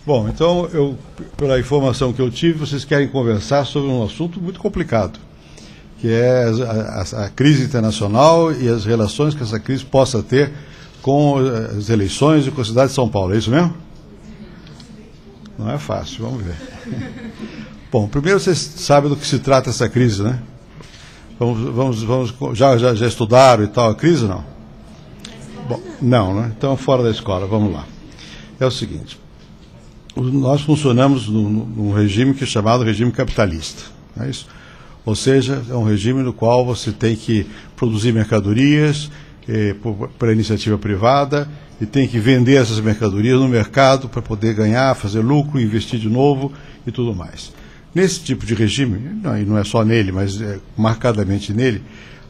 Bom, então, pela informação que eu tive, vocês querem conversar sobre um assunto muito complicado, que é a crise internacional e as relações que essa crise possa ter com as eleições e com a cidade de São Paulo. É isso mesmo? Não é fácil, vamos ver. Bom, primeiro vocês sabem do que se trata essa crise, né? Já estudaram e tal a crise, não? Bom, não, né? Então, fora da escola, vamos lá. É o seguinte, nós funcionamos num regime que é chamado regime capitalista, não é isso? Ou seja, é um regime no qual você tem que produzir mercadorias para iniciativa privada e tem que vender essas mercadorias no mercado para poder ganhar, fazer lucro, investir de novo e tudo mais. Nesse tipo de regime, e não é só nele, mas marcadamente nele,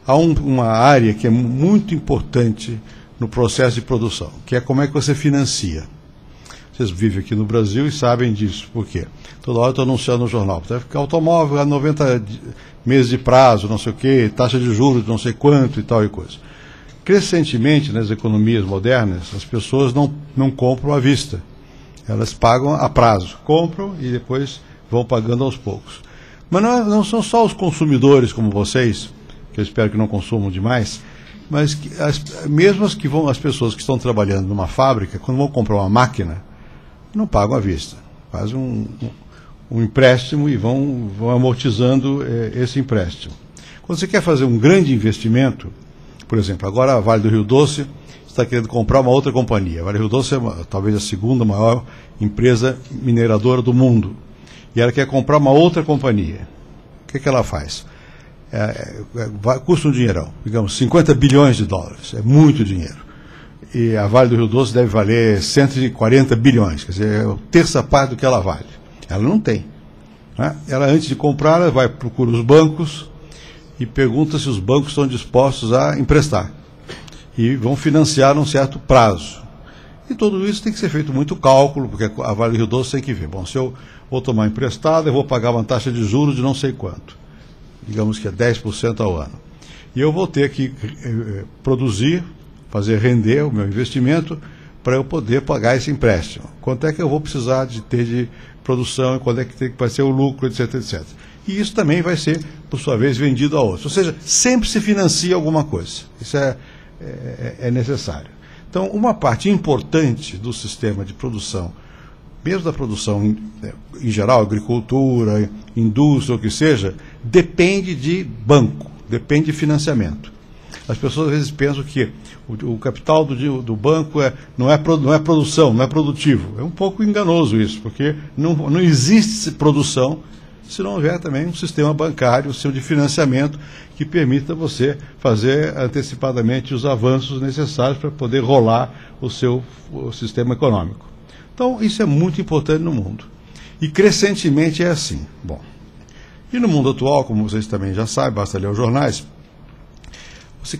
há uma área que é muito importante no processo de produção, que é como é que você financia. Vocês vivem aqui no Brasil e sabem disso. Por quê? Toda hora eu estou anunciando no jornal. Automóvel a 90 meses de prazo, não sei o quê, taxa de juros de não sei quanto e tal e coisa. Crescentemente, nas economias modernas, as pessoas não compram à vista. Elas pagam a prazo. Compram e depois vão pagando aos poucos. Mas não são só os consumidores como vocês, que eu espero que não consumam demais, mas mesmo as pessoas que estão trabalhando numa fábrica, quando vão comprar uma máquina, não pagam à vista. Fazem um empréstimo e vão amortizando esse empréstimo. Quando você quer fazer um grande investimento, por exemplo, agora a Vale do Rio Doce está querendo comprar uma outra companhia. A Vale do Rio Doce é talvez a segunda maior empresa mineradora do mundo. E ela quer comprar uma outra companhia. O que ela faz? Custa um dinheirão, digamos, 50 bilhões de dólares. É muito dinheiro. E a Vale do Rio Doce deve valer 140 bilhões, quer dizer, é a terça parte do que ela vale. Ela não tem. Né? Ela, antes de comprar, ela procura os bancos e pergunta se os bancos estão dispostos a emprestar. E vão financiar num certo prazo. E tudo isso tem que ser feito muito cálculo, porque a Vale do Rio Doce tem que ver. Bom, se eu vou tomar emprestado, eu vou pagar uma taxa de juros de não sei quanto. Digamos que é 10% ao ano. E eu vou ter que produzir, fazer render o meu investimento para eu poder pagar esse empréstimo. Quanto é que eu vou precisar de ter de produção, quando é que vai ser o lucro, etc, etc. E isso também vai ser, por sua vez, vendido a outros. Ou seja, sempre se financia alguma coisa. Isso é necessário. Então, uma parte importante do sistema de produção, mesmo da produção em geral, agricultura, indústria, o que seja, depende de banco, depende de financiamento. As pessoas às vezes pensam que o capital do banco não é produção, não é produtivo. É um pouco enganoso isso, porque não existe produção se não houver também um sistema bancário, um sistema de financiamento que permita você fazer antecipadamente os avanços necessários para poder rolar o sistema econômico. Então, isso é muito importante no mundo. E crescentemente é assim. Bom, e no mundo atual, como vocês também já sabem, basta ler os jornais,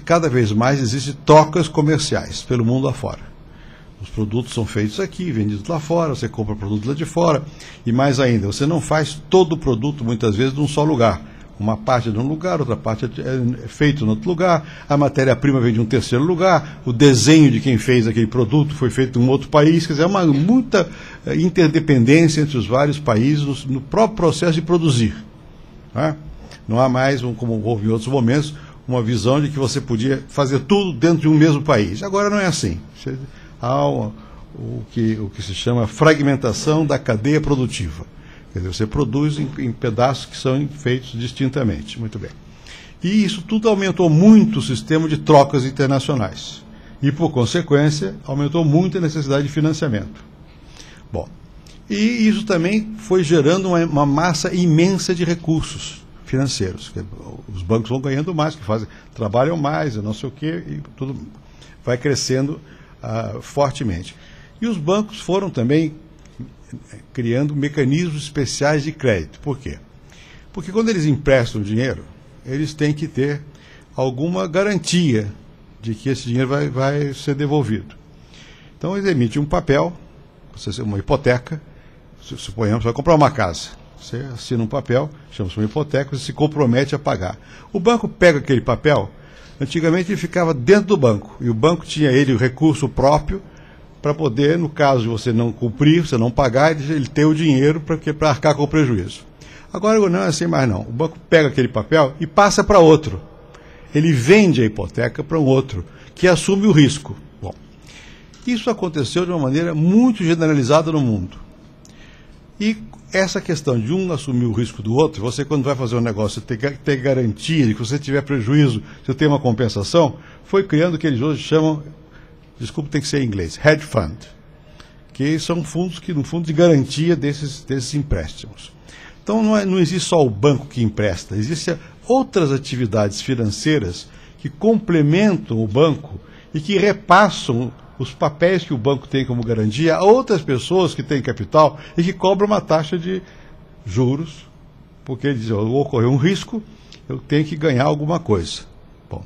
cada vez mais existem trocas comerciais pelo mundo afora. Os produtos são feitos aqui, vendidos lá fora, você compra produto lá de fora, e mais ainda, você não faz todo o produto, muitas vezes, num só lugar. Uma parte é de um lugar, outra parte é feita em outro lugar, a matéria-prima vem de um terceiro lugar, o desenho de quem fez aquele produto foi feito em um outro país, quer dizer, há muita interdependência entre os vários países no próprio processo de produzir. Né? Não há mais, como houve em outros momentos, uma visão de que você podia fazer tudo dentro de um mesmo país. Agora não é assim. Há o que se chama fragmentação da cadeia produtiva. Quer dizer, você produz em pedaços que são feitos distintamente. Muito bem. E isso tudo aumentou muito o sistema de trocas internacionais. E, por consequência, aumentou muito a necessidade de financiamento. Bom, e isso também foi gerando uma massa imensa de recursos financeiros. Os bancos vão ganhando mais, trabalham mais, não sei o quê, e tudo vai crescendo fortemente. E os bancos foram também criando mecanismos especiais de crédito. Por quê? Porque quando eles emprestam dinheiro, eles têm que ter alguma garantia de que esse dinheiro vai ser devolvido. Então eles emitem um papel, uma hipoteca, suponhamos, vai comprar uma casa. Você assina um papel, chama-se uma hipoteca, você se compromete a pagar. O banco pega aquele papel, antigamente ele ficava dentro do banco, e o banco tinha o recurso próprio para poder, no caso de você não cumprir, você não pagar, ele ter o dinheiro para arcar com o prejuízo. Agora não é assim mais não. O banco pega aquele papel e passa para outro. Ele vende a hipoteca para um outro, que assume o risco. Bom, isso aconteceu de uma maneira muito generalizada no mundo. E essa questão de um assumir o risco do outro, você quando vai fazer um negócio ter garantia de que se você tiver prejuízo, você tem uma compensação, foi criando o que eles hoje chamam, desculpa, tem que ser em inglês, hedge fund, que são fundos no fundo de garantia desses empréstimos. Então não existe só o banco que empresta, existem outras atividades financeiras que complementam o banco e que repassam os papéis que o banco tem como garantia a outras pessoas que têm capital e que cobram uma taxa de juros, porque ele diz, ocorreu um risco, eu tenho que ganhar alguma coisa. Bom,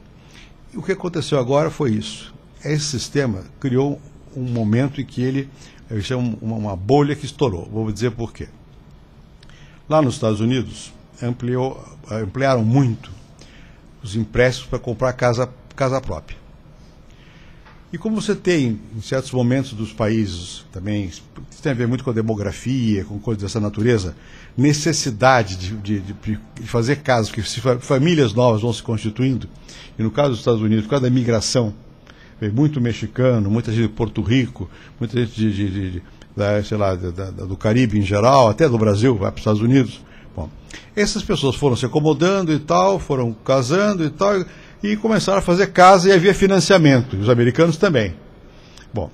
e o que aconteceu agora foi isso. Esse sistema criou um momento em que ele chama uma bolha que estourou. Vou dizer por quê. Lá nos Estados Unidos, ampliaram muito os empréstimos para comprar casa própria. E como você tem, em certos momentos dos países, também, isso tem a ver muito com a demografia, com coisas dessa natureza, necessidade de fazer casas, porque famílias novas vão se constituindo, e no caso dos Estados Unidos, por causa da imigração, vem muito mexicano, muita gente de Porto Rico, muita gente do Caribe em geral, até do Brasil, vai para os Estados Unidos. Bom, essas pessoas foram se acomodando e tal, foram casando e tal, e começaram a fazer casa e havia financiamento, os americanos também. Bom,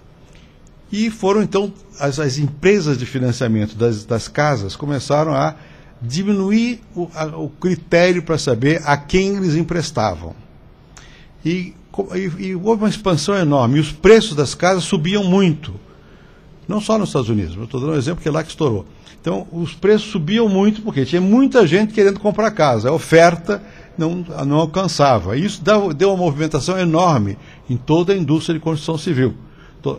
e foram então, as empresas de financiamento das casas começaram a diminuir o critério para saber a quem eles emprestavam. E houve uma expansão enorme, e os preços das casas subiam muito. Não só nos Estados Unidos, eu estou dando um exemplo que é lá que estourou. Então, os preços subiam muito porque tinha muita gente querendo comprar casa. A oferta não alcançava. E isso deu uma movimentação enorme em toda a indústria de construção civil.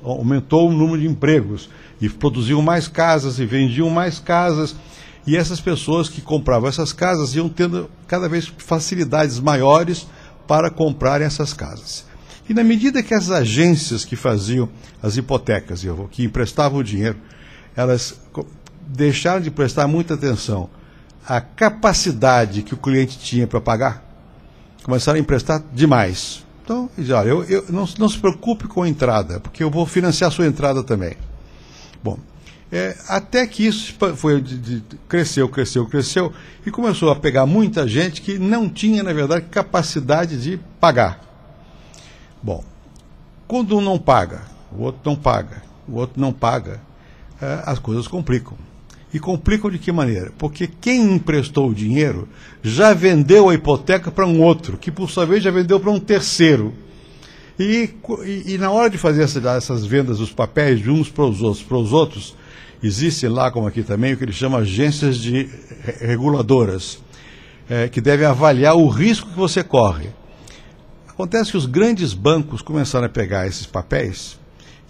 Aumentou o número de empregos. E produziam mais casas e vendiam mais casas. E essas pessoas que compravam essas casas iam tendo cada vez facilidades maiores para comprarem essas casas. E na medida que as agências que faziam as hipotecas, que emprestavam o dinheiro, elas deixaram de prestar muita atenção à capacidade que o cliente tinha para pagar, começaram a emprestar demais. Então, diz, olha, não se preocupe com a entrada, porque eu vou financiar a sua entrada também. Bom, até que isso cresceu, e começou a pegar muita gente que não tinha, na verdade, capacidade de pagar. Bom, quando um não paga, o outro não paga, o outro não paga, as coisas complicam. E complicam de que maneira? Porque quem emprestou o dinheiro já vendeu a hipoteca para um outro, que por sua vez já vendeu para um terceiro. E na hora de fazer essas vendas dos papéis de uns para os outros, existem lá, como aqui também, o que eles chamam agências reguladoras, que devem avaliar o risco que você corre. Acontece que os grandes bancos começaram a pegar esses papéis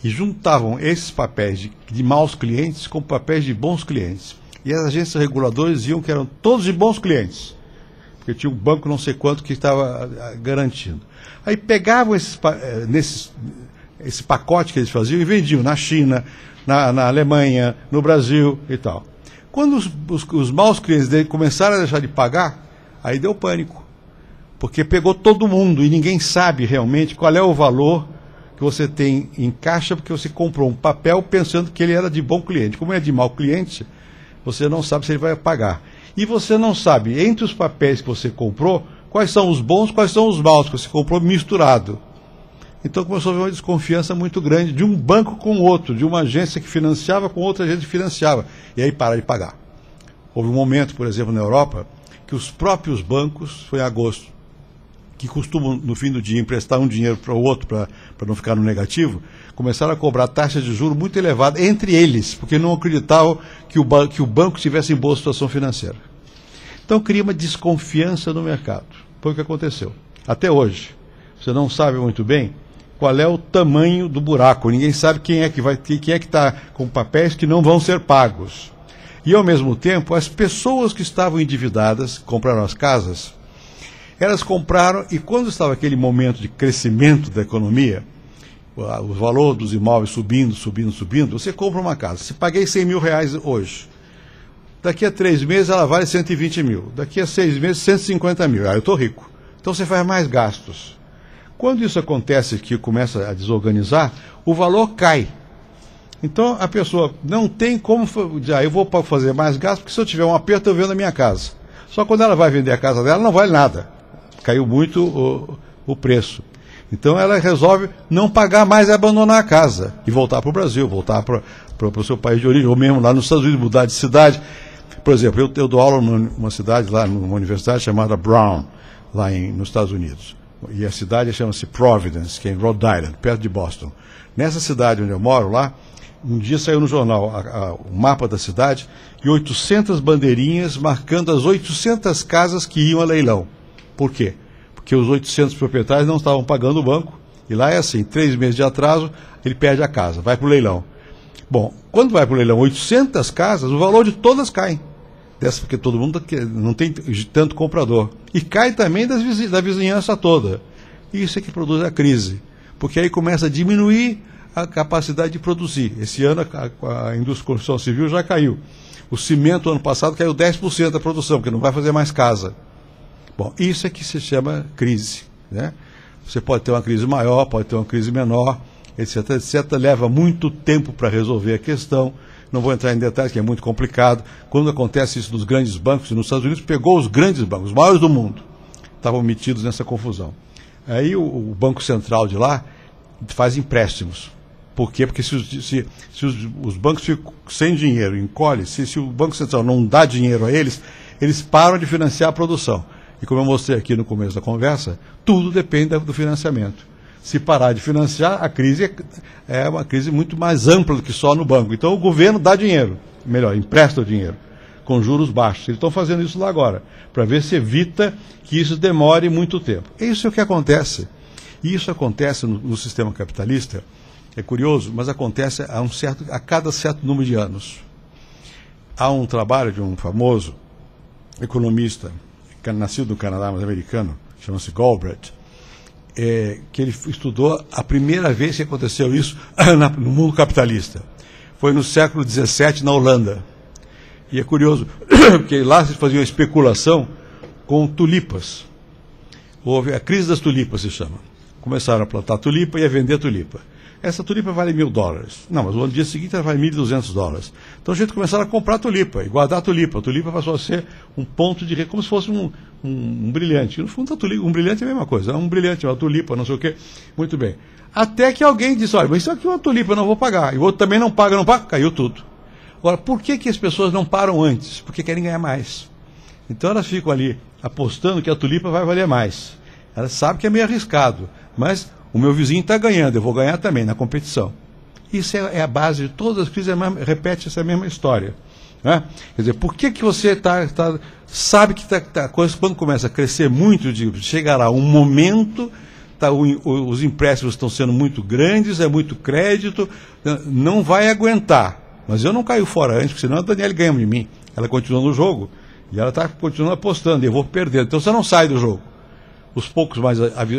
e juntavam esses papéis de maus clientes com papéis de bons clientes. E as agências reguladoras diziam que eram todos de bons clientes, porque tinha um banco não sei quanto que estava garantindo. Aí pegavam esse pacote que eles faziam e vendiam na China, na Alemanha, no Brasil e tal. Quando os maus clientes dele começaram a deixar de pagar, aí deu pânico. Porque pegou todo mundo e ninguém sabe realmente qual é o valor que você tem em caixa, porque você comprou um papel pensando que ele era de bom cliente. Como é de mau cliente, você não sabe se ele vai pagar. E você não sabe, entre os papéis que você comprou, quais são os bons, quais são os maus, que você comprou misturado. Então começou a haver uma desconfiança muito grande de um banco com outro, de uma agência que financiava com outra agência que financiava. E aí para de pagar. Houve um momento, por exemplo, na Europa, que os próprios bancos, foi em agosto, que costumam, no fim do dia, emprestar um dinheiro para o outro, para não ficar no negativo, começaram a cobrar taxas de juros muito elevadas entre eles, porque não acreditavam que o banco estivesse em boa situação financeira. Então cria uma desconfiança no mercado. Foi o que aconteceu. Até hoje, você não sabe muito bem qual é o tamanho do buraco. Ninguém sabe quem é que está com papéis que não vão ser pagos. E, ao mesmo tempo, as pessoas que estavam endividadas, compraram as casas, elas compraram, e quando estava aquele momento de crescimento da economia, o valor dos imóveis subindo, você compra uma casa. Se paguei 100 mil reais hoje, daqui a 3 meses ela vale 120 mil, daqui a 6 meses 150 mil, aí eu estou rico. Então você faz mais gastos. Quando isso acontece, que começa a desorganizar, o valor cai. Então a pessoa não tem como, eu vou fazer mais gastos, porque se eu tiver um aperto eu vendo a minha casa. Só quando ela vai vender a casa dela não vale nada, caiu muito o preço. Então ela resolve não pagar mais e abandonar a casa e voltar para o Brasil, voltar para o seu país de origem, ou mesmo lá nos Estados Unidos, mudar de cidade. Por exemplo, eu dou aula numa cidade, lá numa universidade chamada Brown, lá nos Estados Unidos. E a cidade chama-se Providence, que é em Rhode Island, perto de Boston. Nessa cidade onde eu moro, lá, um dia saiu no jornal o mapa da cidade e 800 bandeirinhas marcando as 800 casas que iam a leilão. Por quê? Porque os 800 proprietários não estavam pagando o banco, e lá é assim, 3 meses de atraso, ele perde a casa, vai para o leilão. Bom, quando vai para o leilão 800 casas, o valor de todas cai. Porque todo mundo não tem tanto comprador. E cai também da vizinhança toda. Isso é que produz a crise. Porque aí começa a diminuir a capacidade de produzir. Esse ano a indústria de construção civil já caiu. O cimento, ano passado, caiu 10% da produção, porque não vai fazer mais casa. Bom, isso é que se chama crise, né? Você pode ter uma crise maior, pode ter uma crise menor, etc, etc. Leva muito tempo para resolver a questão. Não vou entrar em detalhes, que é muito complicado. Quando acontece isso nos grandes bancos, nos Estados Unidos, pegou os grandes bancos, os maiores do mundo, estavam metidos nessa confusão. Aí o Banco Central de lá faz empréstimos. Por quê? Porque se os bancos ficam sem dinheiro, encolhe, se o Banco Central não dá dinheiro a eles, eles param de financiar a produção. E como eu mostrei aqui no começo da conversa, tudo depende do financiamento. Se parar de financiar, a crise é uma crise muito mais ampla do que só no banco. Então o governo dá dinheiro, melhor, empresta o dinheiro, com juros baixos. Eles estão fazendo isso lá agora, para ver se evita que isso demore muito tempo. Isso é o que acontece. E isso acontece no sistema capitalista, é curioso, mas acontece a cada certo número de anos. Há um trabalho de um famoso economista, nascido no Canadá, mas americano, chama-se Galbraith, que ele estudou a primeira vez que aconteceu isso no mundo capitalista. Foi no século XVII, na Holanda. E é curioso, porque lá se fazia uma especulação com tulipas. Houve a crise das tulipas, se chama. Começaram a plantar tulipa e a vender tulipa. Essa tulipa vale $1.000. Não, mas no dia seguinte ela vale $1.200. Então a gente começaram a comprar tulipa e guardar a tulipa. A tulipa passou a ser um ponto de como se fosse um brilhante. No fundo, um brilhante é a mesma coisa. Um brilhante, uma tulipa, não sei o quê. Muito bem. Até que alguém disse, olha, mas isso aqui é uma tulipa, eu não vou pagar. E o outro também não paga, caiu tudo. Agora, por que as pessoas não param antes? Porque querem ganhar mais. Então elas ficam ali apostando que a tulipa vai valer mais. Elas sabem que é meio arriscado, mas o meu vizinho está ganhando, eu vou ganhar também na competição. Isso é a base de todas as crises, repete essa mesma história. Né? Quer dizer, por que você sabe que quando começa a crescer muito, chegará um momento, os empréstimos estão sendo muito grandes, é muito crédito, não vai aguentar. Mas eu não caio fora antes, porque senão a Daniela ganha de mim. Ela continua no jogo e ela está continuando apostando, e eu vou perder. Então você não sai do jogo. Os poucos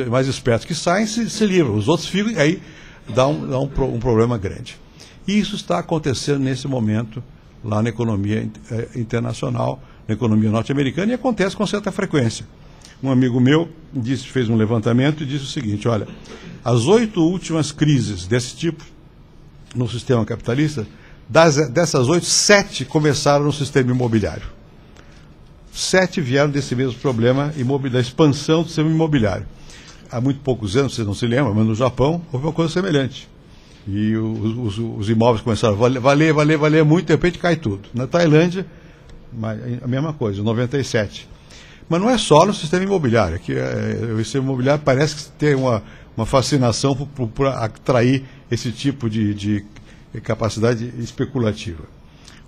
mais espertos que saem se livram, os outros ficam, e aí dá um problema grande. E isso está acontecendo nesse momento lá na economia internacional, na economia norte-americana, e acontece com certa frequência. Um amigo meu fez um levantamento e disse o seguinte, olha, as 8 últimas crises desse tipo no sistema capitalista, dessas 8, 7 começaram no sistema imobiliário. 7 vieram desse mesmo problema da expansão do sistema imobiliário. Há muito poucos anos, vocês não se lembram, mas no Japão houve uma coisa semelhante. E os imóveis começaram a valer muito, de repente cai tudo. Na Tailândia, a mesma coisa, 97. Mas não é só no sistema imobiliário, que o sistema imobiliário parece ter uma fascinação por atrair esse tipo de capacidade especulativa.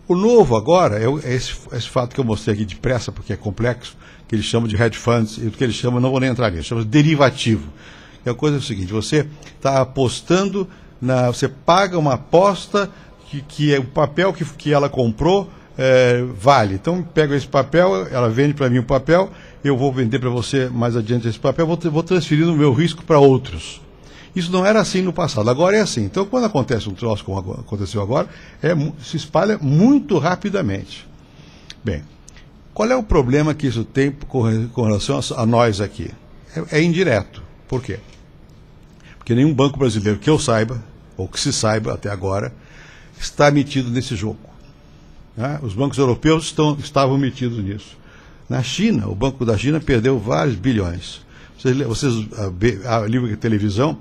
O novo agora é esse fato que eu mostrei aqui depressa, porque é complexo, que eles chamam de hedge funds, e o que eles chamam, não vou nem entrar nisso, chama de derivativo. E a coisa é o seguinte, você está apostando, você paga uma aposta que é o papel que ela comprou vale. Então, pega esse papel, ela vende para mim o papel, eu vou vender para você mais adiante esse papel, vou transferindo o meu risco para outros. Isso não era assim no passado, agora é assim. Então, quando acontece um troço como aconteceu agora, se espalha muito rapidamente. Bem, qual é o problema que isso tem com relação a nós aqui? É indireto. Por quê? Porque nenhum banco brasileiro que eu saiba, ou que se saiba até agora, está metido nesse jogo. Né? Os bancos europeus estavam metidos nisso. Na China, o Banco da China perdeu vários bilhões. Vocês ligam a televisão,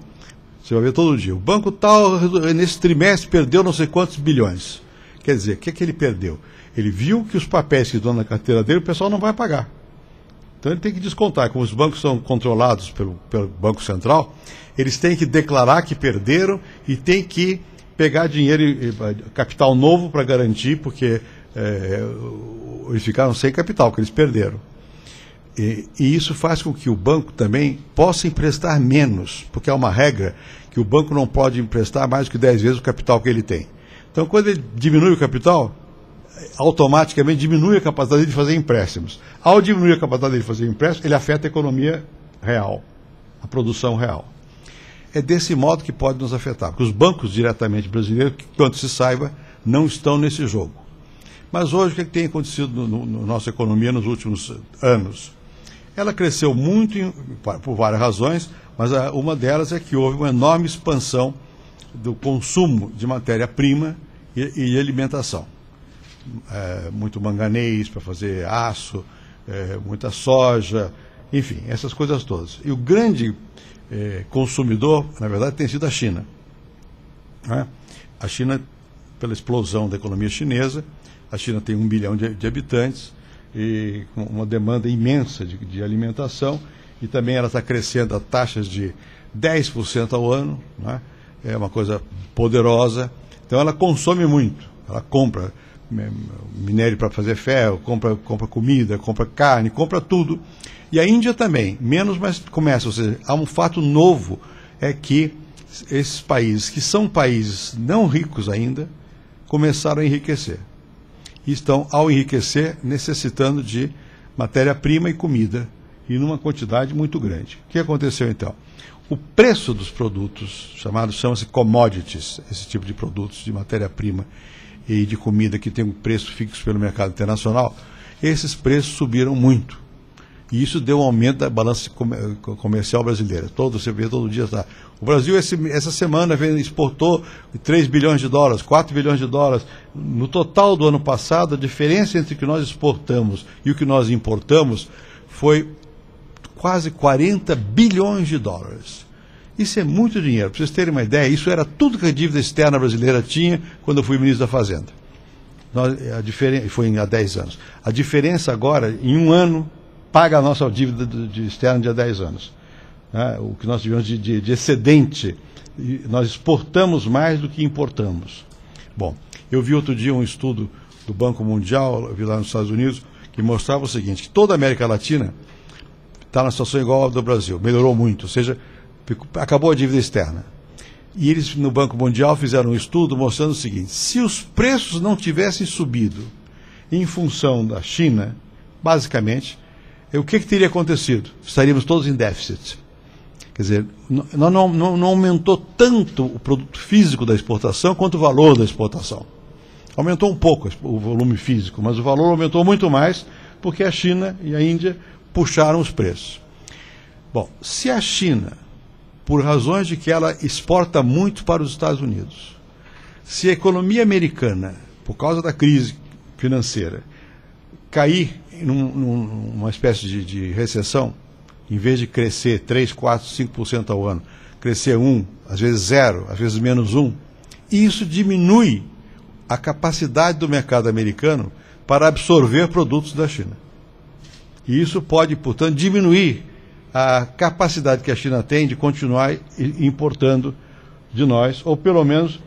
você vai ver todo dia. O banco tal, nesse trimestre, perdeu não sei quantos bilhões. Quer dizer, o que é que ele perdeu? Ele viu que os papéis que estão na carteira dele, o pessoal não vai pagar. Então ele tem que descontar. Como os bancos são controlados pelo Banco Central, eles têm que declarar que perderam e têm que pegar dinheiro, capital novo para garantir, porque eles ficaram sem capital, que eles perderam. E isso faz com que o banco também possa emprestar menos, porque há uma regra que o banco não pode emprestar mais do que 10 vezes o capital que ele tem. Então, quando ele diminui o capital, automaticamente diminui a capacidade dele de fazer empréstimos. Ao diminuir a capacidade dele de fazer empréstimos, ele afeta a economia real, a produção real. É desse modo que pode nos afetar, porque os bancos diretamente brasileiros, quanto se saiba, não estão nesse jogo. Mas hoje, o que tem acontecido na nossa economia nos últimos anos? Ela cresceu muito por várias razões, mas uma delas é que houve uma enorme expansão do consumo de matéria-prima e de alimentação. Muito manganês para fazer aço, muita soja, enfim, essas coisas todas. E o grande consumidor, na verdade, tem sido a China. Né? A China, pela explosão da economia chinesa, a China tem 1 bilhão de habitantes e com uma demanda imensa de alimentação, e também ela está crescendo a taxas de 10% ao ano, né? É uma coisa poderosa. Então ela consome muito, ela compra minério para fazer ferro, compra comida, compra carne, compra tudo. E a Índia também, menos, mas começa. Ou seja, há um fato novo, é que esses países, que são países não ricos ainda, começaram a enriquecer. E estão, ao enriquecer, necessitando de matéria-prima e comida, e numa quantidade muito grande. O que aconteceu então? O preço dos produtos, chama-se commodities, esse tipo de produtos, de matéria-prima e de comida que tem um preço fixo pelo mercado internacional, esses preços subiram muito. E isso deu um aumento da balança comercial brasileira. Você vê todo dia. Tá? O Brasil, essa semana, exportou 3 bilhões de dólares, 4 bilhões de dólares. No total do ano passado, a diferença entre o que nós exportamos e o que nós importamos foi quase 40 bilhões de dólares. Isso é muito dinheiro. Para vocês terem uma ideia, isso era tudo que a dívida externa brasileira tinha quando eu fui ministro da Fazenda. Foi há 10 anos. A diferença agora, em um ano, paga a nossa dívida externa de há 10 anos. Né? O que nós tivemos de excedente, nós exportamos mais do que importamos. Bom, eu vi outro dia um estudo do Banco Mundial, eu vi lá nos Estados Unidos, que mostrava o seguinte, que toda a América Latina está na situação igual ao do Brasil, melhorou muito, ou seja, acabou a dívida externa. E eles, no Banco Mundial, fizeram um estudo mostrando o seguinte, se os preços não tivessem subido em função da China, basicamente, o que teria acontecido? Estaríamos todos em déficit. Quer dizer, não aumentou tanto o produto físico da exportação quanto o valor da exportação. Aumentou um pouco o volume físico, mas o valor aumentou muito mais porque a China e a Índia puxaram os preços. Bom, se a China, por razões de que ela exporta muito para os Estados Unidos, se a economia americana, por causa da crise financeira, cair numa espécie de recessão, em vez de crescer 3, 4, 5% ao ano, crescer 1, às vezes 0, às vezes menos 1, isso diminui a capacidade do mercado americano para absorver produtos da China. E isso pode, portanto, diminuir a capacidade que a China tem de continuar importando de nós, ou pelo menos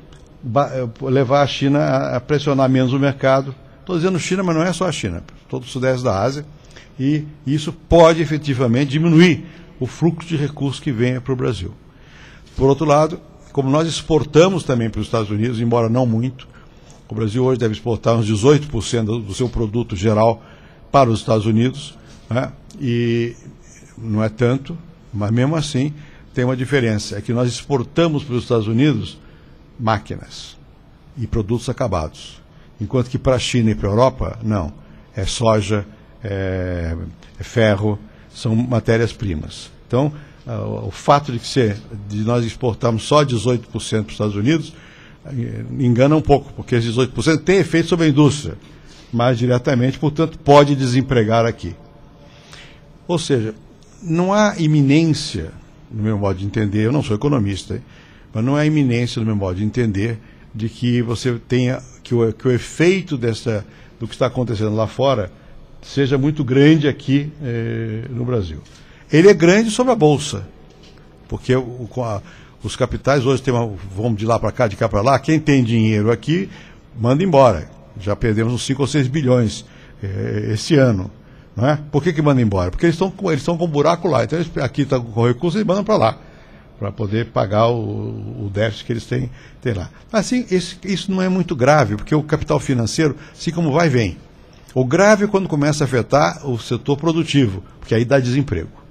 levar a China a pressionar menos o mercado. Estou dizendo China, mas não é só a China, todo o sudeste da Ásia, e isso pode efetivamente diminuir o fluxo de recursos que venha para o Brasil. Por outro lado, como nós exportamos também para os Estados Unidos, embora não muito, o Brasil hoje deve exportar uns 18% do seu produto geral para os Estados Unidos, né? E não é tanto, mas mesmo assim tem uma diferença, é que nós exportamos para os Estados Unidos máquinas e produtos acabados, enquanto que para a China e para a Europa, não. É soja, é ferro, são matérias-primas. Então, o fato de nós exportarmos só 18% para os Estados Unidos engana um pouco, porque esses 18% têm efeito sobre a indústria, mais diretamente, portanto, pode desempregar aqui. Ou seja, não há iminência, no meu modo de entender, eu não sou economista, mas não há iminência, no meu modo de entender, de que você tenha, que o efeito do que está acontecendo lá fora seja muito grande aqui no Brasil. Ele é grande sobre a Bolsa, porque os capitais hoje vão de lá para cá, de cá para lá, quem tem dinheiro aqui, manda embora. Já perdemos uns 5 ou 6 bilhões esse ano. Não é? Por que manda embora? Porque eles estão com um buraco lá. Então, aqui está com recursos, eles mandam para lá, para poder pagar o déficit que eles têm lá. Assim, isso não é muito grave, porque o capital financeiro, assim como vai, vem. O grave é quando começa a afetar o setor produtivo, porque aí dá desemprego.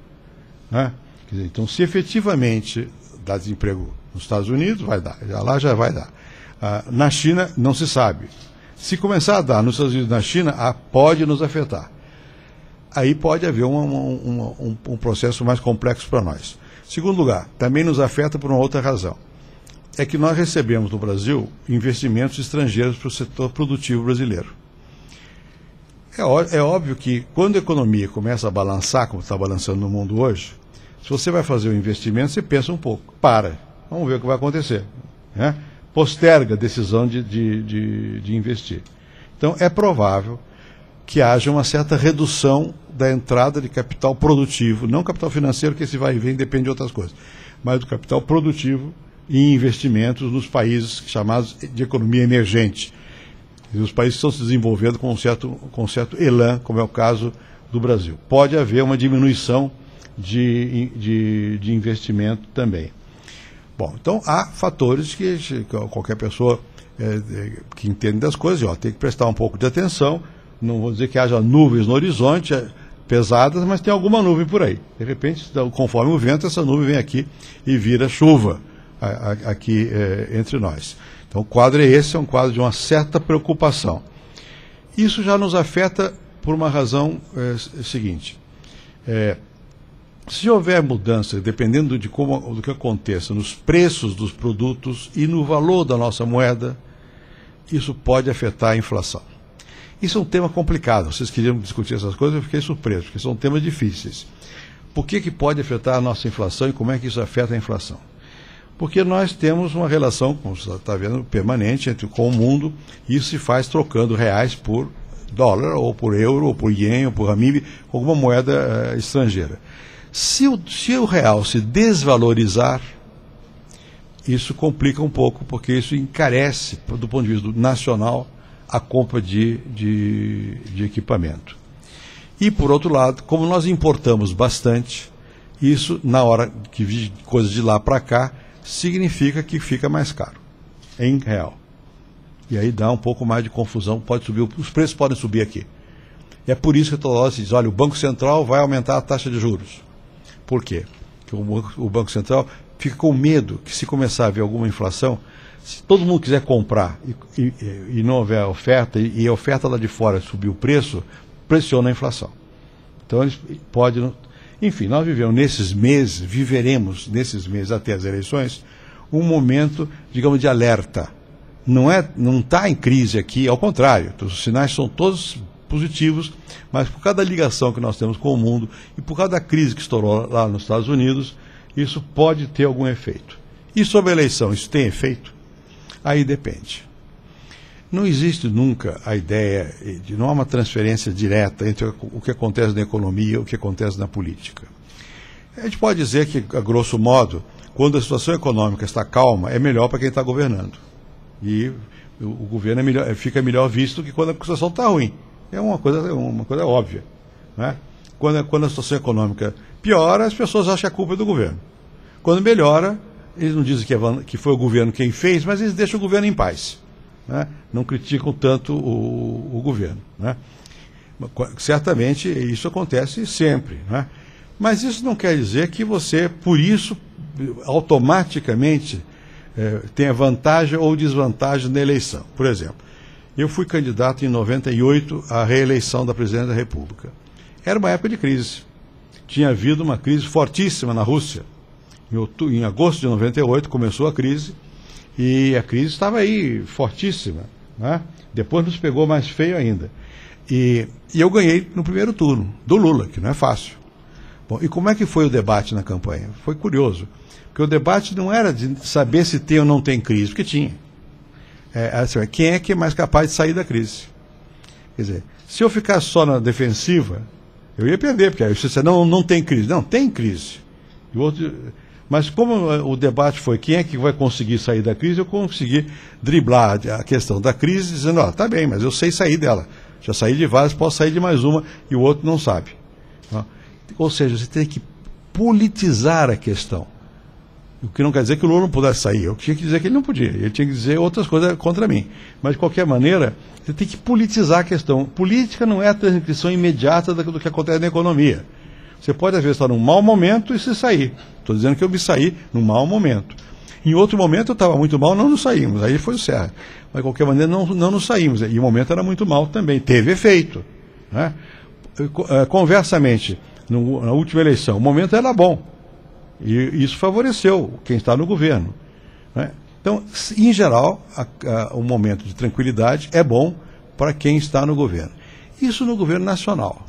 Né? Quer dizer, então, se efetivamente dá desemprego nos Estados Unidos, vai dar. Lá já vai dar. Na China, não se sabe. Se começar a dar nos Estados Unidos e na China, pode nos afetar. Aí pode haver um processo mais complexo para nós. Segundo lugar, também nos afeta por uma outra razão. É que nós recebemos no Brasil investimentos estrangeiros para o setor produtivo brasileiro. É óbvio que quando a economia começa a balançar, como está balançando no mundo hoje, se você vai fazer um investimento, você pensa um pouco, vamos ver o que vai acontecer. Né? Posterga a decisão de investir. Então é provável que haja uma certa redução da entrada de capital produtivo, não capital financeiro, que esse vai e vem depende de outras coisas, mas do capital produtivo em investimentos nos países chamados de economia emergente. E os países que estão se desenvolvendo com um certo elan, como é o caso do Brasil. Pode haver uma diminuição de investimento também. Bom, então há fatores que qualquer pessoa que entende das coisas tem que prestar um pouco de atenção. Não vou dizer que haja nuvens no horizonte pesadas, mas tem alguma nuvem por aí. De repente, conforme o vento, essa nuvem vem aqui e vira chuva aqui entre nós. Então o quadro é esse, é um quadro de uma certa preocupação. Isso já nos afeta por uma razão seguinte. Se houver mudança, dependendo do que aconteça nos preços dos produtos e no valor da nossa moeda, isso pode afetar a inflação. Isso é um tema complicado. Vocês queriam discutir essas coisas, eu fiquei surpreso, porque são temas difíceis. Por que pode afetar a nossa inflação e como é que isso afeta a inflação? Porque nós temos uma relação, como você está vendo, permanente com o mundo, e isso se faz trocando reais por dólar, ou por euro, ou por ien, ou por renminbi, com alguma moeda estrangeira. Se o real se desvalorizar, isso complica um pouco, porque isso encarece, do ponto de vista nacional, a compra de equipamento. E, por outro lado, como nós importamos bastante, isso, na hora que vir coisas de lá para cá, significa que fica mais caro, em real. E aí dá um pouco mais de confusão, pode subir, os preços podem subir aqui. E é por isso que toda hora se diz, olha, o Banco Central vai aumentar a taxa de juros. Por quê? Porque o Banco Central fica com medo que, se começar a haver alguma inflação, se todo mundo quiser comprar e não houver oferta, e a oferta lá de fora subir o preço, pressiona a inflação. Então eles podem... Enfim, nós viveremos nesses meses até as eleições, um momento, digamos, de alerta. Não está em crise aqui, ao contrário, os sinais são todos positivos, mas por causa da ligação que nós temos com o mundo e por causa da crise que estourou lá nos Estados Unidos, isso pode ter algum efeito. E sobre a eleição, isso tem efeito? Aí depende. Não existe nunca a ideia de não há uma transferência direta entre o que acontece na economia e o que acontece na política. A gente pode dizer que, a grosso modo, quando a situação econômica está calma, é melhor para quem está governando. E o governo fica melhor visto que quando a situação está ruim. É uma coisa óbvia. Né? Quando a situação econômica piora, as pessoas acham que a culpa é do governo. Quando melhora, eles não dizem que foi o governo quem fez, mas eles deixam o governo em paz. Né? Não criticam tanto o governo. Né? Certamente isso acontece sempre. Né? Mas isso não quer dizer que você, por isso, automaticamente tenha vantagem ou desvantagem na eleição. Por exemplo, eu fui candidato em 98 à reeleição da presidência da República. Era uma época de crise. Tinha havido uma crise fortíssima na Rússia. Em agosto de 98 começou a crise, e a crise estava aí, fortíssima, né? Depois nos pegou mais feio ainda. E eu ganhei no primeiro turno, do Lula, que não é fácil. Bom, e como é que foi o debate na campanha? Foi curioso, porque o debate não era de saber se tem ou não tem crise, porque tinha. Assim, quem é que é mais capaz de sair da crise? Quer dizer, se eu ficar só na defensiva, eu ia perder, porque aí você não tem crise. Não, tem crise. E o outro... Mas como o debate foi quem é que vai conseguir sair da crise, eu consegui driblar a questão da crise, dizendo, tá bem, mas eu sei sair dela. Já saí de várias, posso sair de mais uma, e o outro não sabe. Ou seja, você tem que politizar a questão. O que não quer dizer que o Lula não pudesse sair. Eu tinha que dizer que ele não podia. Ele tinha que dizer outras coisas contra mim. Mas, de qualquer maneira, você tem que politizar a questão. Política não é a transcrição imediata do que acontece na economia. Você pode, às vezes, estar num mau momento e se sair. Estou dizendo que eu me saí num mau momento. Em outro momento eu estava muito mal, não nos saímos. Aí foi o Serra. Mas, de qualquer maneira, não nos saímos. E o momento era muito mal também. Teve efeito. Né? Conversamente, na última eleição, o momento era bom. E isso favoreceu quem está no governo. Né? Então, em geral, um momento de tranquilidade é bom para quem está no governo. Isso no governo nacional.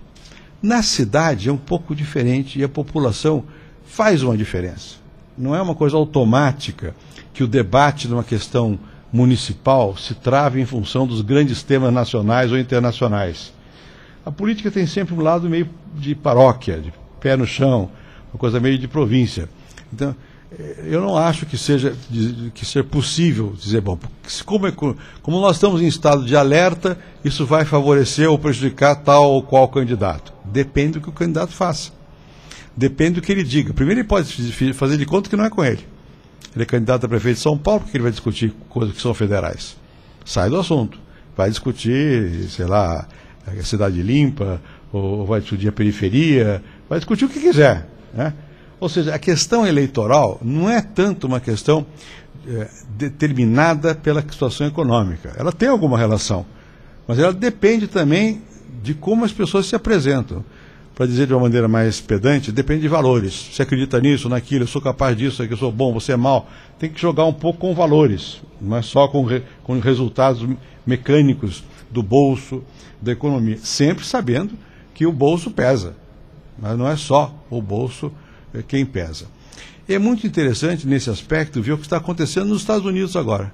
Na cidade é um pouco diferente e a população faz uma diferença. Não é uma coisa automática que o debate numa questão municipal se trave em função dos grandes temas nacionais ou internacionais. A política tem sempre um lado meio de paróquia, de pé no chão, uma coisa meio de província. Então, eu não acho que seja possível dizer, bom, como nós estamos em estado de alerta, isso vai favorecer ou prejudicar tal ou qual candidato. Depende do que o candidato faça. Depende do que ele diga. Primeiro, ele pode fazer de conta que não é com ele. Ele é candidato a prefeito de São Paulo, porque ele vai discutir coisas que são federais. Sai do assunto. Vai discutir, sei lá, a cidade limpa, ou vai discutir a periferia, vai discutir o que quiser, né? Ou seja, a questão eleitoral não é tanto uma questão determinada pela situação econômica. Ela tem alguma relação, mas ela depende também de como as pessoas se apresentam. Para dizer de uma maneira mais pedante, depende de valores. Você acredita nisso, naquilo, eu sou capaz disso, eu sou bom, você é mau. Tem que jogar um pouco com valores, não é só com resultados mecânicos do bolso, da economia. Sempre sabendo que o bolso pesa, mas não é só o bolso quem pesa. É muito interessante nesse aspecto ver o que está acontecendo nos Estados Unidos agora.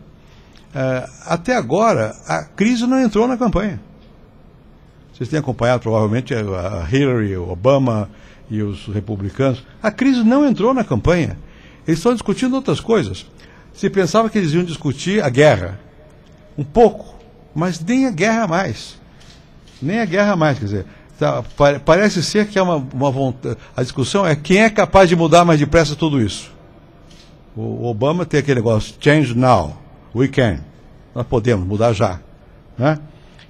Até agora, a crise não entrou na campanha. Vocês têm acompanhado provavelmente a Hillary, o Obama e os republicanos. A crise não entrou na campanha. Eles estão discutindo outras coisas. Se pensava que eles iam discutir a guerra, um pouco, mas nem a guerra mais. Nem a guerra mais, quer dizer... Parece ser que é uma vontade. A discussão é quem é capaz de mudar mais depressa tudo isso. O Obama tem aquele negócio, change now, we can. Nós podemos mudar já. Né?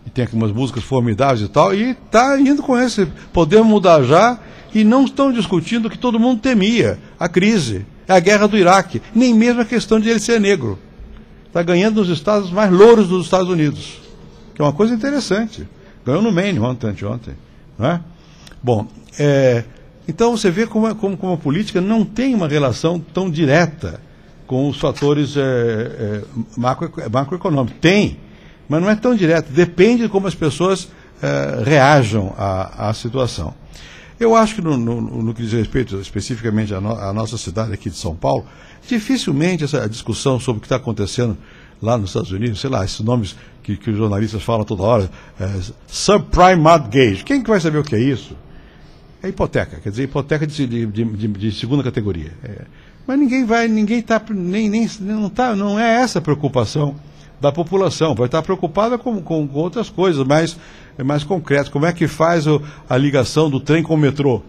E tem aqui umas músicas formidáveis e tal, e está indo com esse, podemos mudar já, e não estão discutindo o que todo mundo temia, a crise, a guerra do Iraque, nem mesmo a questão de ele ser negro. Está ganhando nos estados mais louros dos Estados Unidos, que é uma coisa interessante. Ganhou no Maine anteontem. Não é? Bom, então você vê como a política não tem uma relação tão direta com os fatores macroeconômicos. Tem, mas não é tão direto. Depende de como as pessoas reajam à situação. Eu acho que no que diz respeito especificamente à nossa cidade aqui de São Paulo, dificilmente essa discussão sobre o que está acontecendo lá nos Estados Unidos, sei lá, esses nomes que os jornalistas falam toda hora, subprime mortgage, quem que vai saber o que é isso? É hipoteca, quer dizer, hipoteca de segunda categoria. Mas não é essa a preocupação da população, vai estar preocupada com outras coisas mais concretas. Como é que faz a ligação do trem com o metrô?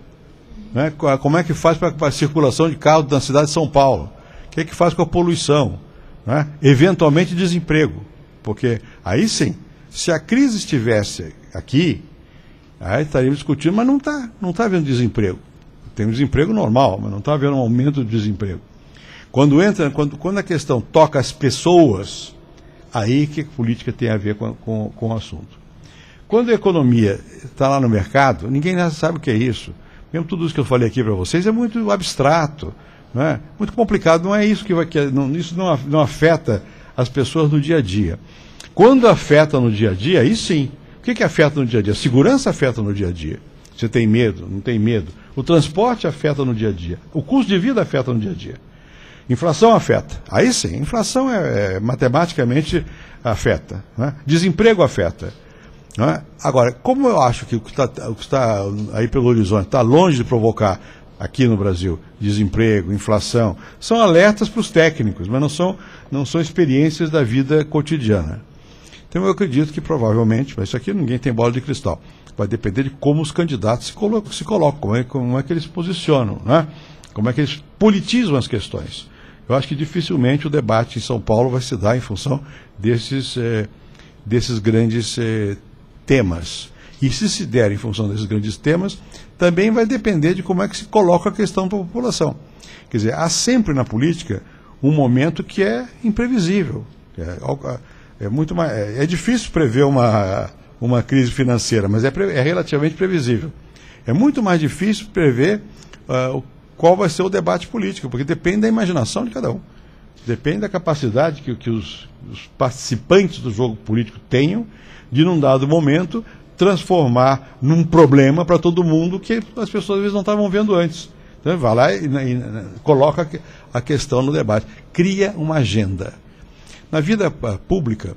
Né? Como é que faz para a circulação de carros na cidade de São Paulo? O que é que faz com a poluição? Né? Eventualmente desemprego, porque aí sim, se a crise estivesse aqui, aí estaríamos discutindo, mas não está havendo desemprego. Tem um desemprego normal, mas não está havendo um aumento do desemprego. Quando a questão toca as pessoas, aí que a política tem a ver com o assunto. Quando a economia está lá no mercado, ninguém sabe o que é isso. Mesmo tudo isso que eu falei aqui para vocês é muito abstrato, não é? Muito complicado, não é isso isso não afeta as pessoas no dia a dia. Quando afeta no dia a dia, aí sim. O que afeta no dia a dia? A segurança afeta no dia a dia. Você tem medo, não tem medo. O transporte afeta no dia a dia. O custo de vida afeta no dia a dia. Inflação afeta. Aí sim, inflação matematicamente afeta. Né? Desemprego afeta. Né? Agora, como eu acho que o que está aí pelo horizonte está longe de provocar aqui no Brasil desemprego, inflação, são alertas para os técnicos, mas não são experiências da vida cotidiana. Então eu acredito que provavelmente, mas isso aqui ninguém tem bola de cristal, vai depender de como os candidatos se colocam, como é que eles se posicionam, né? Como é que eles politizam as questões. Eu acho que dificilmente o debate em São Paulo vai se dar em função desses grandes temas. E se der em função desses grandes temas, também vai depender de como é que se coloca a questão para a população. Quer dizer, há sempre na política um momento que é imprevisível. É difícil prever uma crise financeira, mas é relativamente previsível. É muito mais difícil prever qual vai ser o debate político, porque depende da imaginação de cada um. Depende da capacidade que os participantes do jogo político tenham de, num dado momento, transformar num problema para todo mundo que as pessoas às vezes não estavam vendo antes. Então, vai lá e coloca a questão no debate. Cria uma agenda. Na vida pública,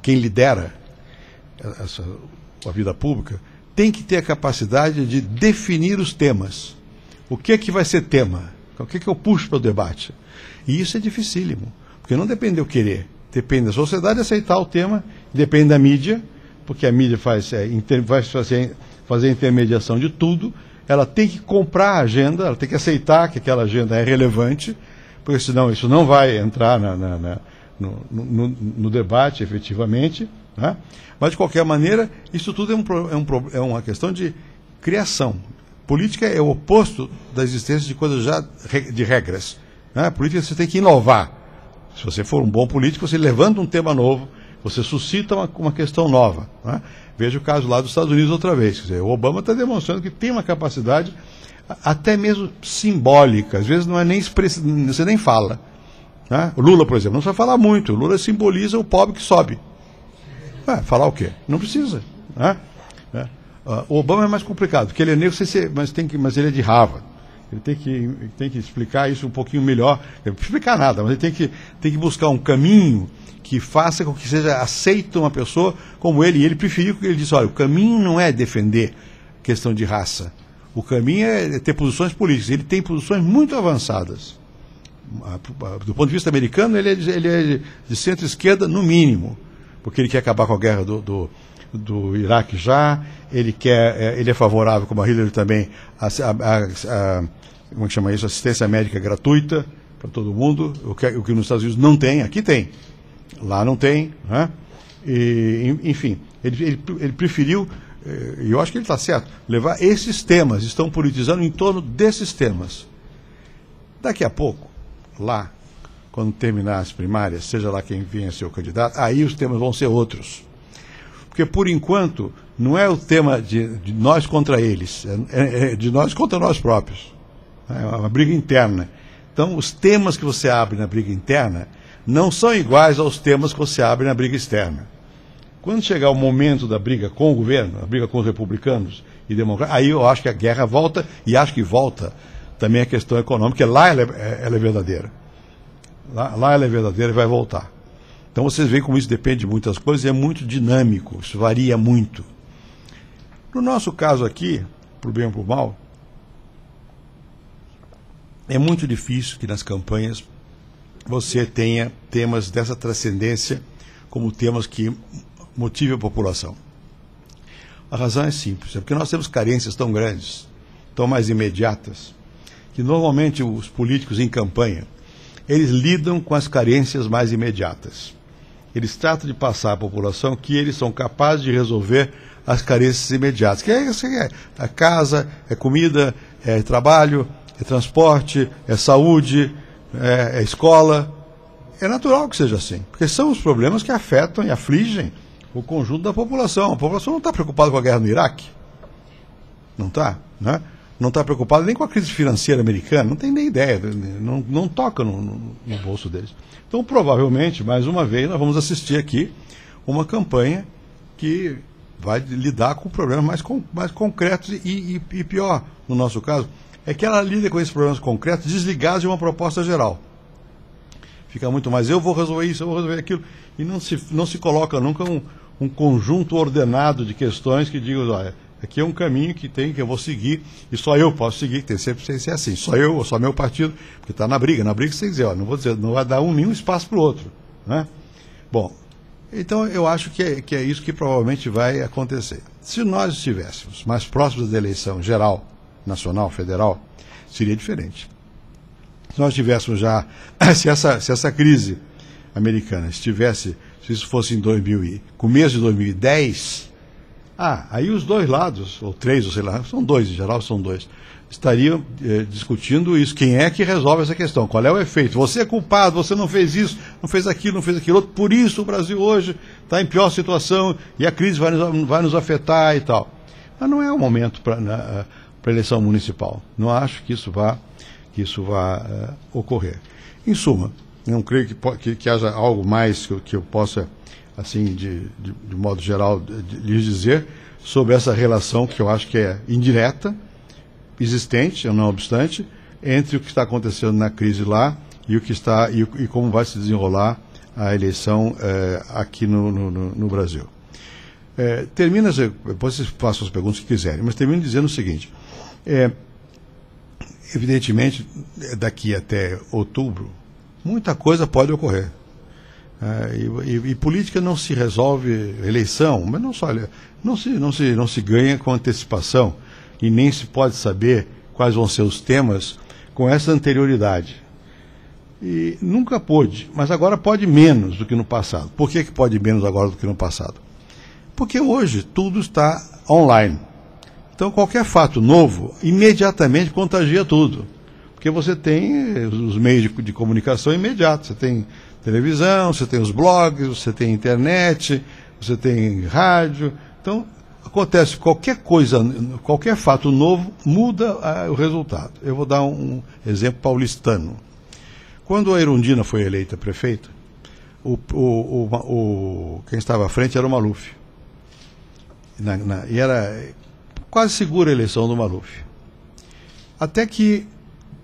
quem lidera a vida pública tem que ter a capacidade de definir os temas. O que vai ser tema? O que eu puxo para o debate? E isso é dificílimo, porque não depende do eu querer, depende da sociedade aceitar o tema, depende da mídia, porque a mídia vai fazer a intermediação de tudo, ela tem que comprar a agenda, ela tem que aceitar que aquela agenda é relevante, porque senão isso não vai entrar no debate efetivamente, né? Mas de qualquer maneira, isso tudo é uma questão de criação. Política é o oposto da existência de coisas já de regras. Né? Política você tem que inovar. Se você for um bom político, você levanta um tema novo, você suscita uma questão nova. Né? Veja o caso lá dos Estados Unidos outra vez. Quer dizer, o Obama está demonstrando que tem uma capacidade até mesmo simbólica. Às vezes não é nem você nem fala. Né? O Lula, por exemplo, não precisa falar muito. O Lula simboliza o pobre que sobe. Falar o quê? Não precisa. Né? O Obama é mais complicado, porque ele é negro, mas ele é de Harvard. Ele tem que explicar isso um pouquinho melhor. Não precisa explicar nada, mas ele tem que buscar um caminho que faça com que seja aceita uma pessoa como ele. E ele preferiu que ele disse, olha, o caminho não é defender questão de raça. O caminho é ter posições políticas. Ele tem posições muito avançadas. Do ponto de vista americano, ele é de centro-esquerda no mínimo, porque ele quer acabar com a guerra do Iraque já, ele é favorável, como a Hillary também, como é que chama isso? Assistência médica gratuita para todo mundo, o que nos Estados Unidos não tem, aqui tem, lá não tem, né? Enfim, ele preferiu, e eu acho que ele está certo, levar esses temas, estão politizando em torno desses temas. Daqui a pouco, lá, quando terminar as primárias, seja lá quem venha ser o candidato, aí os temas vão ser outros. Porque, por enquanto, não é o tema de nós contra eles, é de nós contra nós próprios. É uma briga interna. Então, os temas que você abre na briga interna não são iguais aos temas que você abre na briga externa. Quando chegar o momento da briga com o governo, a briga com os republicanos e democratas, aí eu acho que a guerra volta, e acho que volta também a questão econômica, lá ela é verdadeira. Lá ela é verdadeira e vai voltar. Então vocês veem como isso depende de muitas coisas e é muito dinâmico, isso varia muito. No nosso caso aqui, por bem ou por mal, é muito difícil que nas campanhas você tenha temas dessa transcendência como temas que motivem a população. A razão é simples, é porque nós temos carências tão grandes, tão mais imediatas, que normalmente os políticos em campanha, eles lidam com as carências mais imediatas. Eles tratam de passar à população que eles são capazes de resolver as carências imediatas. Que é a casa, é comida, é trabalho, é transporte, é saúde, é escola. É natural que seja assim, porque são os problemas que afetam e afligem o conjunto da população. A população não está preocupada com a guerra no Iraque. Não está, né? Não está preocupada nem com a crise financeira americana, não tem nem ideia, não toca no bolso deles. Então, provavelmente, mais uma vez, nós vamos assistir aqui uma campanha que vai lidar com problemas mais concretos e pior, no nosso caso, é que ela lida com esses problemas concretos desligados de uma proposta geral. Fica muito mais, eu vou resolver isso, eu vou resolver aquilo, e não se coloca nunca um conjunto ordenado de questões que digam, olha, aqui é um caminho que eu vou seguir, e só eu posso seguir, tem sempre que ser assim, só eu, só meu partido, porque está na briga você tem que dizer, ó, não vai dar nenhum espaço para o outro, né? Bom, então eu acho que é isso que provavelmente vai acontecer. Se nós estivéssemos mais próximos da eleição geral, nacional, federal, seria diferente. Se nós tivéssemos já, se essa crise americana estivesse, se isso fosse em começo de 2010, aí os dois lados, ou três, ou sei lá, são dois, em geral são dois, estariam discutindo isso. Quem é que resolve essa questão? Qual é o efeito? Você é culpado, você não fez isso, não fez aquilo outro, por isso o Brasil hoje está em pior situação e a crise vai nos afetar e tal. Mas não é o momento para a eleição municipal. Não acho que isso vá ocorrer. Em suma, não creio que haja algo mais que eu possa, assim, de modo geral, lhes dizer sobre essa relação que eu acho que é indireta, existente, não obstante, entre o que está acontecendo na crise lá e como vai se desenrolar a eleição aqui no Brasil. Depois vocês façam as perguntas que quiserem, mas termino dizendo o seguinte: evidentemente, daqui até outubro, muita coisa pode ocorrer. E política não se resolve, eleição, mas não se ganha com antecipação, e nem se pode saber quais vão ser os temas com essa anterioridade. E nunca pôde, mas agora pode menos do que no passado. Por que pode menos agora do que no passado? Porque hoje tudo está online. Então qualquer fato novo imediatamente contagia tudo. Porque você tem os meios de comunicação imediatos. Você tem televisão, você tem os blogs, você tem internet, você tem rádio. Então acontece qualquer coisa, qualquer fato novo muda o resultado. Eu vou dar um exemplo paulistano. Quando a Erundina foi eleita prefeita, quem estava à frente era o Maluf. E era quase segura a eleição do Maluf. Até que,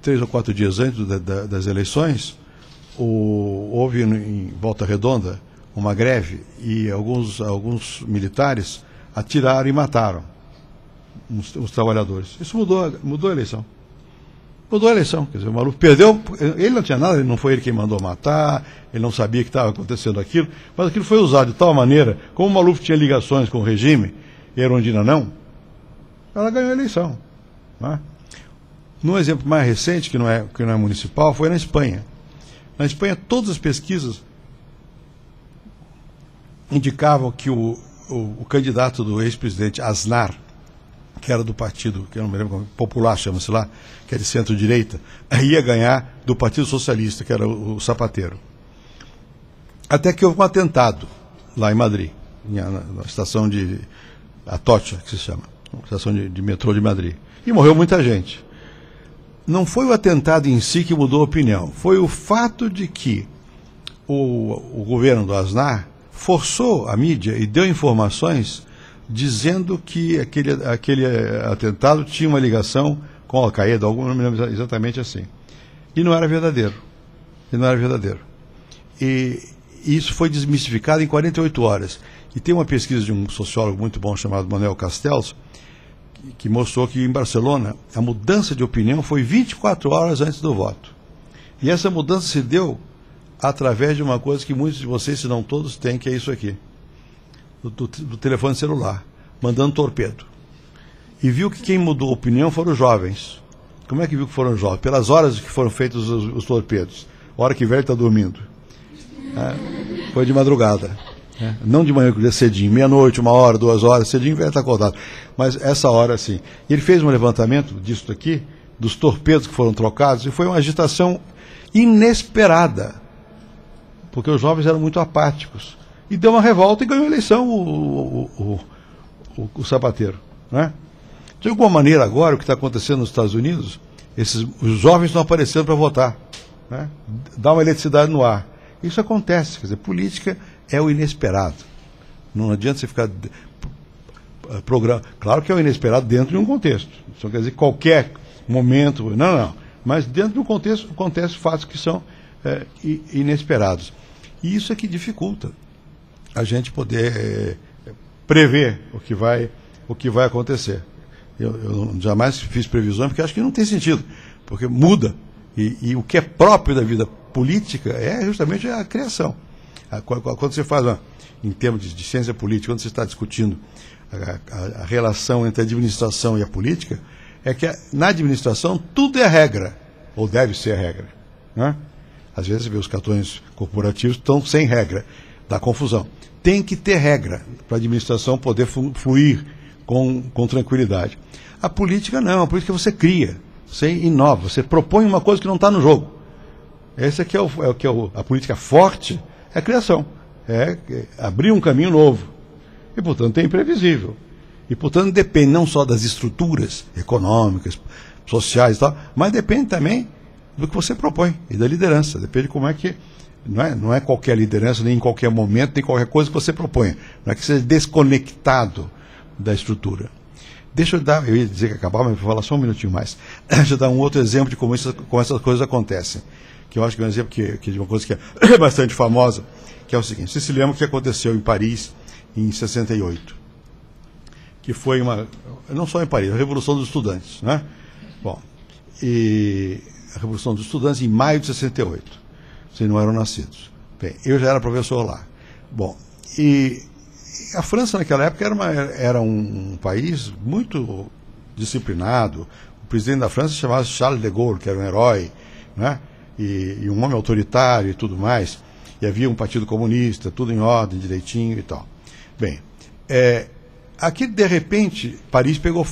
3 ou 4 dias antes das eleições, houve em Volta Redonda uma greve e alguns militares atiraram e mataram os trabalhadores. Isso mudou a eleição. Mudou a eleição. Quer dizer, o Maluf perdeu, ele não tinha nada, não foi ele quem mandou matar, ele não sabia que estava acontecendo aquilo, mas aquilo foi usado de tal maneira, como o Maluf tinha ligações com o regime, e a Erundina não, ela ganhou a eleição. Né? No exemplo mais recente, que não é municipal, foi na Espanha. Na Espanha, todas as pesquisas indicavam que o candidato do ex-presidente Aznar, que era do partido, que eu não me lembro, Popular chama-se lá, que é de centro-direita, ia ganhar do Partido Socialista, que era o Zapatero. Até que houve um atentado lá em Madrid, na estação de Atocha, que se chama, estação de metrô de Madrid. E morreu muita gente. Não foi o atentado em si que mudou a opinião, foi o fato de que o governo do Aznar forçou a mídia e deu informações dizendo que aquele atentado tinha uma ligação com a Al-Qaeda, não me lembro exatamente assim. E não era verdadeiro. E isso foi desmistificado em 48 horas. E tem uma pesquisa de um sociólogo muito bom chamado Manuel Castells, que mostrou que em Barcelona a mudança de opinião foi 24 horas antes do voto. E essa mudança se deu através de uma coisa que muitos de vocês, se não todos, têm, que é isso aqui. Do telefone celular, mandando torpedo. E viu que quem mudou a opinião foram os jovens. Como é que viu que foram os jovens? Pelas horas que foram feitos os torpedos. A hora que o velho está dormindo. Foi de madrugada. Não de manhã, cedinho, meia-noite, 1 hora, 2 horas, cedinho o velho está acordado. Mas essa hora, sim. E ele fez um levantamento disso aqui, dos torpedos que foram trocados, e foi uma agitação inesperada, porque os jovens eram muito apáticos. E deu uma revolta e ganhou a eleição o Zapatero, né? De alguma maneira, agora, o que está acontecendo nos Estados Unidos, os jovens estão aparecendo para votar, né? Dá uma eletricidade no ar. Isso acontece, quer dizer, política é o inesperado. Não adianta você ficar... Claro que é o inesperado dentro de um contexto. Isso quer dizer qualquer momento... Não. Mas dentro de um contexto acontecem fatos que são inesperados. E isso é que dificulta a gente poder prever o que vai acontecer. Eu jamais fiz previsões, porque acho que não tem sentido, porque muda. E o que é próprio da vida política é justamente a criação. Quando você faz, em termos de ciência política, quando você está discutindo a relação entre a administração e a política, é que na administração tudo é regra, ou deve ser regra, né? Às vezes você vê os cartões corporativos estão sem regra, dá confusão. Tem que ter regra para a administração poder fluir com tranquilidade. A política não, a política você cria, você inova, você propõe uma coisa que não está no jogo. Esse aqui a política forte, é a criação, é abrir um caminho novo. E, portanto, é imprevisível. E, portanto, depende não só das estruturas econômicas, sociais e tal, mas depende também do que você propõe e da liderança. Depende de como é que... Não é qualquer liderança, nem em qualquer momento, nem qualquer coisa que você propõe. Não é que seja desconectado da estrutura. Eu ia dizer que acabava, mas vou falar só um minutinho mais. Deixa eu dar um outro exemplo de como essas coisas acontecem. Que eu acho que é um exemplo de uma coisa que é bastante famosa, que é o seguinte: você se lembra o que aconteceu em Paris em 68? Que foi não só em Paris, a Revolução dos Estudantes, né? Bom, e a Revolução dos Estudantes em maio de 68. Vocês não eram nascidos. Bem, eu já era professor lá. Bom, e a França naquela época era um país muito disciplinado. O presidente da França se chamava Charles de Gaulle, que era um herói, né? E um homem autoritário e tudo mais. E havia um partido comunista, tudo em ordem, direitinho e tal. Bem, aqui de repente Paris pegou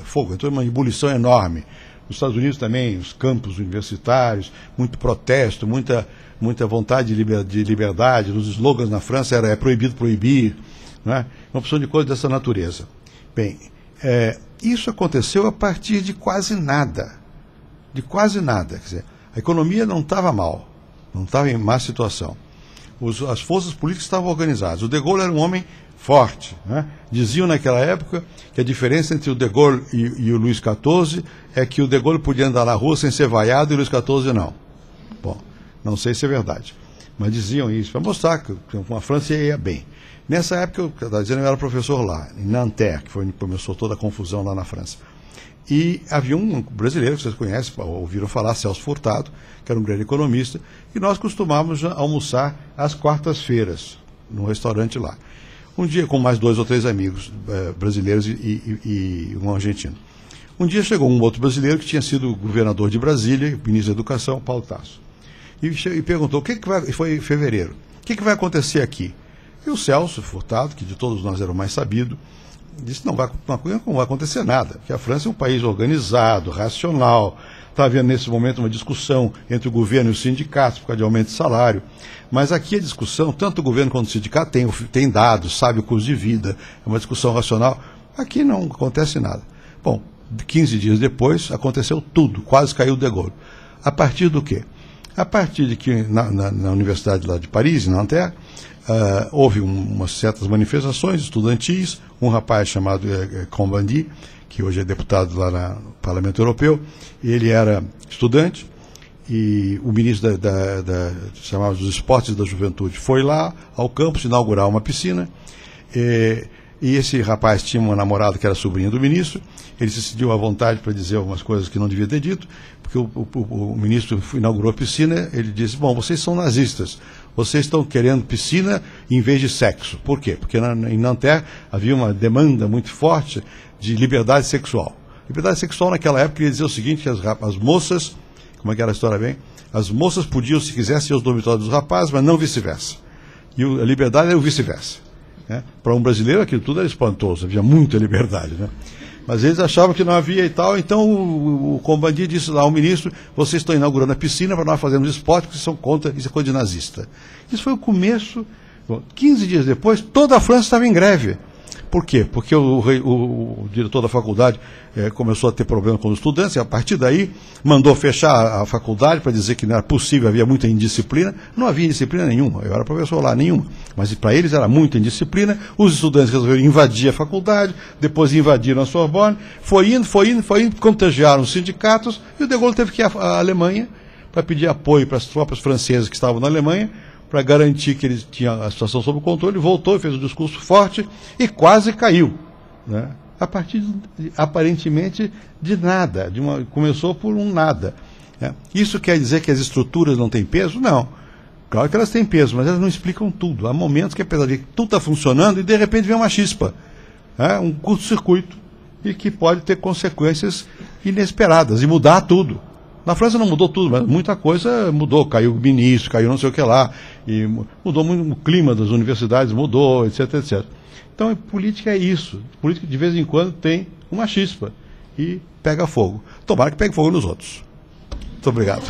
fogo, entrou uma ebulição enorme. Nos Estados Unidos também, os campos universitários, muito protesto, muita vontade de liberdade. Nos slogans na França era proibido proibir, né? Uma opção de coisa dessa natureza. Bem, isso aconteceu a partir de quase nada. De quase nada. Quer dizer, a economia não estava mal, não estava em má situação. As forças políticas estavam organizadas. O de Gaulle era um homem forte, né? Diziam naquela época que a diferença entre o de Gaulle e o Luís XIV é que o de Gaulle podia andar na rua sem ser vaiado e o Luís XIV não. Bom, não sei se é verdade, mas diziam isso para mostrar que com a França ia bem. Nessa época, eu era professor lá, em Nanterre, que foi onde começou toda a confusão lá na França. E havia um brasileiro que vocês conhecem, ouviram falar, Celso Furtado, que era um grande economista, e nós costumávamos almoçar às quartas-feiras, num restaurante lá. Um dia com mais 2 ou 3 amigos brasileiros e um argentino. Um dia chegou um outro brasileiro que tinha sido governador de Brasília, ministro da Educação, Paulo Tasso. E perguntou, foi em fevereiro, o que vai acontecer aqui? E o Celso Furtado, que de todos nós era o mais sabido, disse, não vai acontecer nada, porque a França é um país organizado, racional. Está havendo nesse momento uma discussão entre o governo e os sindicatos por causa de aumento de salário. Mas aqui a discussão, tanto o governo quanto o sindicato tem dados, sabe o custo de vida, é uma discussão racional. Aqui não acontece nada. Bom, 15 dias depois aconteceu tudo, quase caiu o de Gaulle. A partir do quê? A partir de que na Universidade lá de Paris, em Nanterre, houve umas certas manifestações estudantis, um rapaz chamado Cohn-Bendit, que hoje é deputado lá no Parlamento Europeu, ele era estudante, e o ministro chamava dos Esportes e da Juventude foi lá ao campus inaugurar uma piscina, e esse rapaz tinha uma namorada que era sobrinha do ministro. Ele se sentiu à vontade para dizer algumas coisas que não devia ter dito, porque o ministro inaugurou a piscina. Ele disse, bom, vocês são nazistas, vocês estão querendo piscina em vez de sexo. Por quê? Porque em Nanterre havia uma demanda muito forte de liberdade sexual. Liberdade sexual naquela época queria dizer o seguinte, que as moças, como é que era a história bem? As moças podiam, se quisessem, ir aos dormitórios dos rapazes, mas não vice-versa. E a liberdade era o vice-versa. Né? Para um brasileiro aquilo tudo era espantoso, havia muita liberdade. Né? Mas eles achavam que não havia e tal, então o Combandi disse lá ao ministro, vocês estão inaugurando a piscina para nós fazermos esporte, porque são contra, isso é coisa de nazista. Isso foi o começo. Bom, 15 dias depois, toda a França estava em greve. Por quê? Porque o diretor da faculdade começou a ter problema com os estudantes, e a partir daí mandou fechar a faculdade para dizer que não era possível, havia muita indisciplina. Não havia indisciplina nenhuma, eu era professor lá, nenhuma. Mas para eles era muita indisciplina, os estudantes resolveram invadir a faculdade, depois invadiram a Sorbonne, foi indo, contagiaram os sindicatos, e o De Gaulle teve que ir à Alemanha para pedir apoio para as tropas francesas que estavam na Alemanha, para garantir que eles tinham a situação sob controle, voltou, fez um discurso forte e quase caiu, né? A partir, aparentemente, de nada. Começou por um nada. Né? Isso quer dizer que as estruturas não têm peso? Não. Claro que elas têm peso, mas elas não explicam tudo. Há momentos que, apesar de que tudo está funcionando, e de repente vem uma chispa, né? Um curto-circuito, e que pode ter consequências inesperadas, e mudar tudo. Na França não mudou tudo, mas muita coisa mudou. Caiu o ministro, caiu não sei o que lá, e mudou muito o clima das universidades, mudou, etc, etc. Então, política é isso. Política, de vez em quando, tem uma chispa e pega fogo. Tomara que pegue fogo nos outros. Muito obrigado.